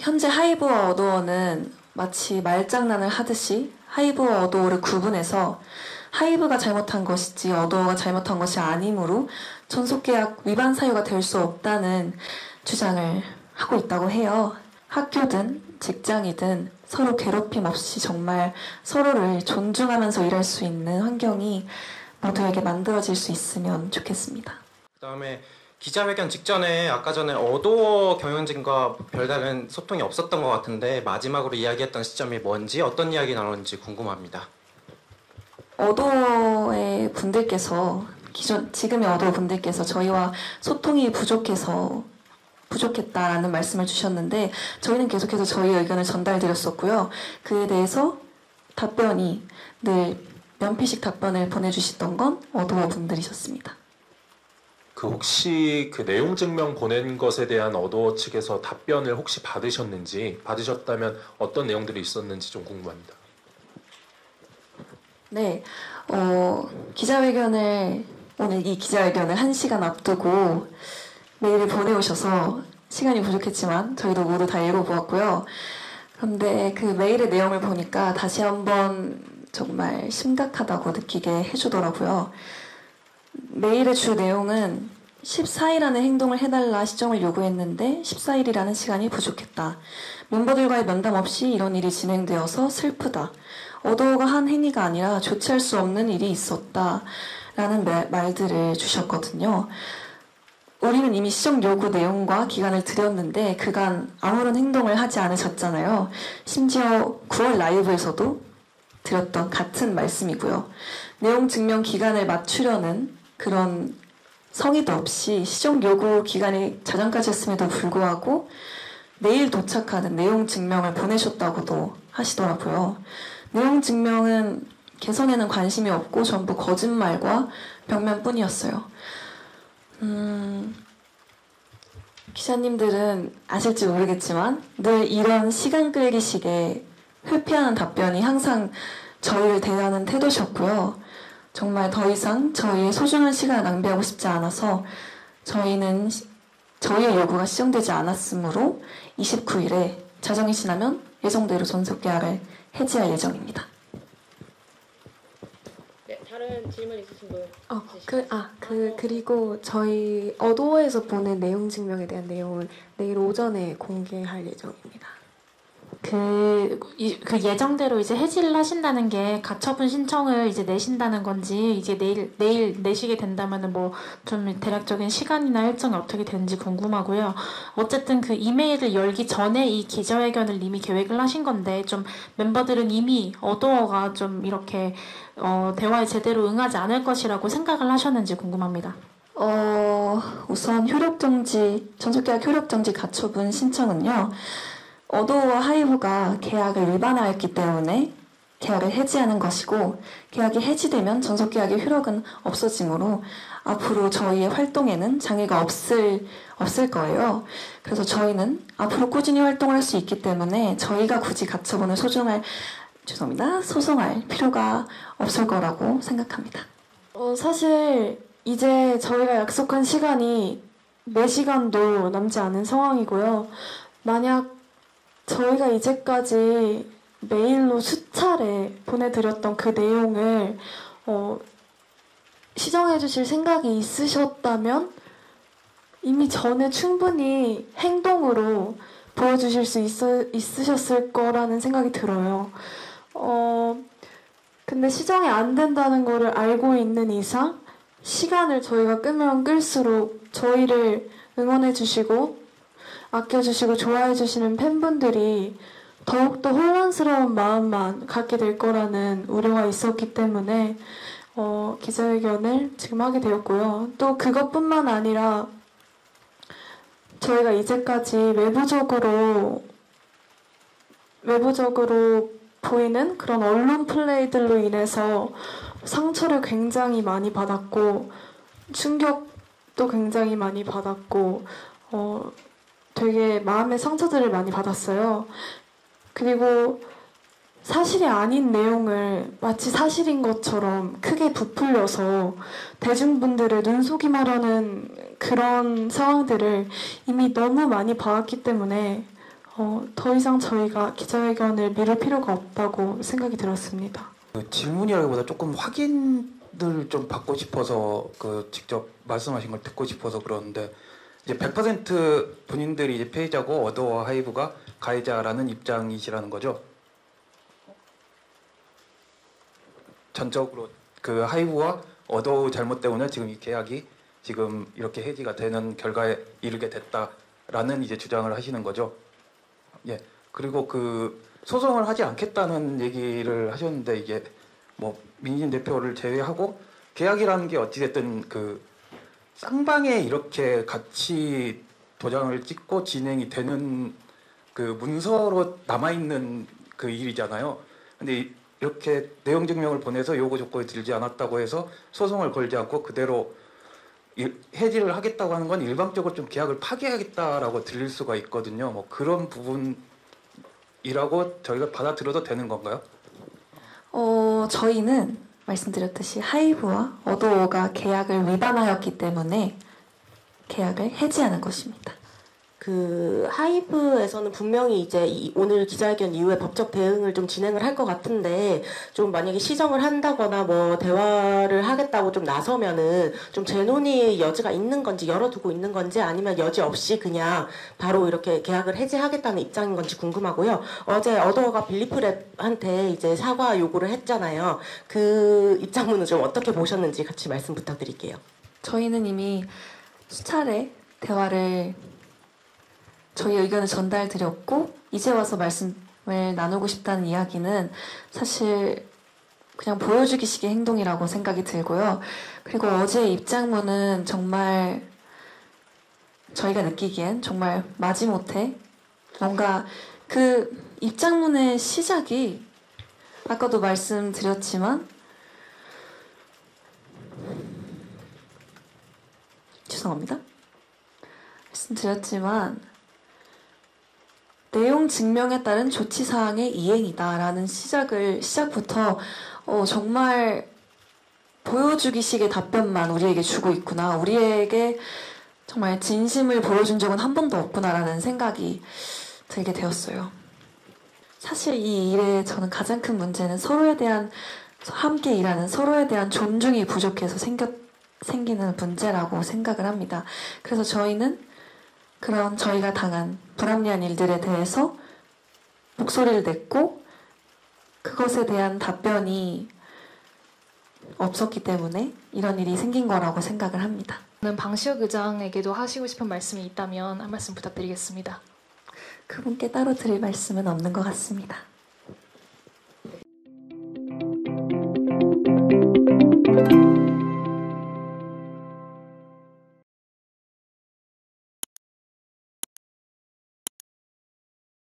현재 하이브와 어도어는 마치 말장난을 하듯이 하이브와 어도어를 구분해서 하이브가 잘못한 것이지 어도어가 잘못한 것이 아니므로 전속계약 위반 사유가 될 수 없다는 주장을 하고 있다고 해요. 학교든 직장이든 서로 괴롭힘 없이 정말 서로를 존중하면서 일할 수 있는 환경이 모두에게 만들어질 수 있으면 좋겠습니다. 그다음에 기자회견 직전에 아까 전에 어도어 경영진과 별다른 소통이 없었던 것 같은데 마지막으로 이야기했던 시점이 뭔지 어떤 이야기 나눴는지 궁금합니다. 어도어의 분들께서 지금의 어도어 분들께서 저희와 소통이 부족했다라는 말씀을 주셨는데 저희는 계속해서 저희 의견을 전달드렸었고요. 그에 대해서 답변이 늘 면피식 답변을 보내주시던 건 어도어 분들이셨습니다. 혹시 그 내용 증명 보낸 것에 대한 어도어 측에서 답변을 혹시 받으셨는지, 받으셨다면 어떤 내용들이 있었는지 좀 궁금합니다. 네, 오늘 이 기자회견을 1시간 앞두고 메일을 보내오셔서 시간이 부족했지만 저희도 모두 다 읽어보았고요. 그런데 그 메일의 내용을 보니까 다시 한번 정말 심각하다고 느끼게 해주더라고요. 메일의 주 내용은 14일안에 행동을 해달라 시정을 요구했는데 14일이라는 시간이 부족했다. 멤버들과의 면담 없이 이런 일이 진행되어서 슬프다. 어도어가 한 행위가 아니라 조치할 수 없는 일이 있었다. 라는 말들을 주셨거든요. 우리는 이미 시정 요구 내용과 기간을 드렸는데 그간 아무런 행동을 하지 않으셨잖아요. 심지어 9월 라이브에서도 드렸던 같은 말씀이고요. 내용 증명 기간을 맞추려는 그런 성의도 없이 시정 요구 기간이 자정까지 했음에도 불구하고 내일 도착하는 내용 증명을 보내셨다고도 하시더라고요. 내용 증명은 개선에는 관심이 없고 전부 거짓말과 벽면뿐이었어요. 기자님들은 아실지 모르겠지만 늘 이런 시간 끌기식의 회피하는 답변이 항상 저희를 대하는 태도셨고요. 정말 더 이상 저희의 소중한 시간을 낭비하고 싶지 않아서 저희는 저희의 요구가 시정되지 않았으므로 29일에 자정이 지나면 예정대로 전속계약을 해지할 예정입니다. 네, 다른 질문 있으신 분? 그리고 저희 어도어에서 보낸 내용 증명에 대한 내용은 내일 오전에 공개할 예정입니다. 그 예정대로 이제 해지를 하신다는 게 가처분 신청을 이제 내신다는 건지 이제 내일 내시게 된다면은 뭐 좀 대략적인 시간이나 일정이 어떻게 되는지 궁금하고요. 어쨌든 그 이메일을 열기 전에 이 기자회견을 이미 계획을 하신 건데 좀 멤버들은 이미 어도어가 좀 이렇게 대화에 제대로 응하지 않을 것이라고 생각을 하셨는지 궁금합니다. 우선 전속계약 효력정지 가처분 신청은요. 어도어와 하이브가 계약을 위반하였기 때문에 계약을 해지하는 것이고 계약이 해지되면 전속계약의 효력은 없어지므로 앞으로 저희의 활동에는 장애가 없을 거예요. 그래서 저희는 앞으로 꾸준히 활동을 할 수 있기 때문에 저희가 굳이 가처분을 소송할 필요가 없을 거라고 생각합니다. 사실 이제 저희가 약속한 시간이 4시간도 남지 않은 상황이고요. 만약 저희가 이제까지 메일로 수차례 보내드렸던 그 내용을 시정해 주실 생각이 있으셨다면 이미 전에 충분히 행동으로 보여주실 수 있으셨을 거라는 생각이 들어요. 근데 시정이 안 된다는 거를 알고 있는 이상 시간을 저희가 끄면 끌수록 저희를 응원해 주시고 아껴주시고 좋아해 주시는 팬분들이 더욱더 혼란스러운 마음만 갖게 될 거라는 우려가 있었기 때문에 기자회견을 지금 하게 되었고요. 또 그것뿐만 아니라 저희가 이제까지 외부적으로 보이는 그런 언론 플레이들로 인해서 상처를 굉장히 많이 받았고 충격도 굉장히 많이 받았고 되게 마음의 상처들을 많이 받았어요. 그리고 사실이 아닌 내용을 마치 사실인 것처럼 크게 부풀려서 대중분들을 눈속임하려는 그런 상황들을 이미 너무 많이 봐왔기 때문에 더 이상 저희가 기자회견을 미룰 필요가 없다고 생각이 들었습니다. 그 질문이라기보다 조금 확인을 좀 받고 싶어서 직접 말씀하신 걸 듣고 싶어서 그러는데 이제 100% 본인들이 이제 피해자고 어도와 하이브가 가해자라는 입장이시라는 거죠? 전적으로 그 하이브와 어도의 잘못 때문에 지금 이 계약이 지금 이렇게 해지가 되는 결과에 이르게 됐다라는 이제 주장을 하시는 거죠. 예. 그리고 그 소송을 하지 않겠다는 얘기를 하셨는데 이게 뭐 민진 대표를 제외하고 계약이라는 게 어찌됐든 그 쌍방에 이렇게 같이 도장을 찍고 진행이 되는 그 문서로 남아있는 그 일이잖아요. 근데 이렇게 내용 증명을 보내서 요구 조건이 들지 않았다고 해서 소송을 걸지 않고 그대로 해지를 하겠다고 하는 건 일방적으로 좀 계약을 파기하겠다라고 들릴 수가 있거든요. 뭐 그런 부분이라고 저희가 받아들여도 되는 건가요? 저희는 말씀드렸듯이 하이브와 어도어가 계약을 위반하였기 때문에 계약을 해지하는 것입니다. 그 하이브에서는 분명히 이제 오늘 기자회견 이후에 법적 대응을 좀 진행을 할 것 같은데 좀 만약에 시정을 한다거나 뭐 대화를 하겠다고 좀 나서면은 좀 재논의 여지가 있는 건지 열어두고 있는 건지 아니면 여지 없이 그냥 바로 이렇게 계약을 해지하겠다는 입장인 건지 궁금하고요. 어제 어도어가 빌리프랩한테 이제 사과 요구를 했잖아요. 그 입장문은 좀 어떻게 보셨는지 같이 말씀 부탁드릴게요. 저희는 이미 수차례 대화를 저희 의견을 전달드렸고 이제 와서 말씀을 나누고 싶다는 이야기는 사실 그냥 보여주기식의 행동이라고 생각이 들고요. 그리고 어제의 입장문은 정말 저희가 느끼기엔 정말 마지못해 뭔가 그 입장문의 시작이 아까도 말씀드렸지만 죄송합니다. 말씀드렸지만 내용 증명에 따른 조치사항의 이행이다라는 시작부터 정말 보여주기식의 답변만 우리에게 주고 있구나. 우리에게 정말 진심을 보여준 적은 한 번도 없구나라는 생각이 들게 되었어요. 사실 이 일에 저는 가장 큰 문제는 서로에 대한 함께 일하는 서로에 대한 존중이 부족해서 생기는 문제라고 생각을 합니다. 그래서 저희는 그런 저희가 당한 불합리한 일들에 대해서 목소리를 냈고 그것에 대한 답변이 없었기 때문에 이런 일이 생긴 거라고 생각을 합니다. 저는 방시혁 의장에게도 하시고 싶은 말씀이 있다면 한 말씀 부탁드리겠습니다. 그분께 따로 드릴 말씀은 없는 것 같습니다.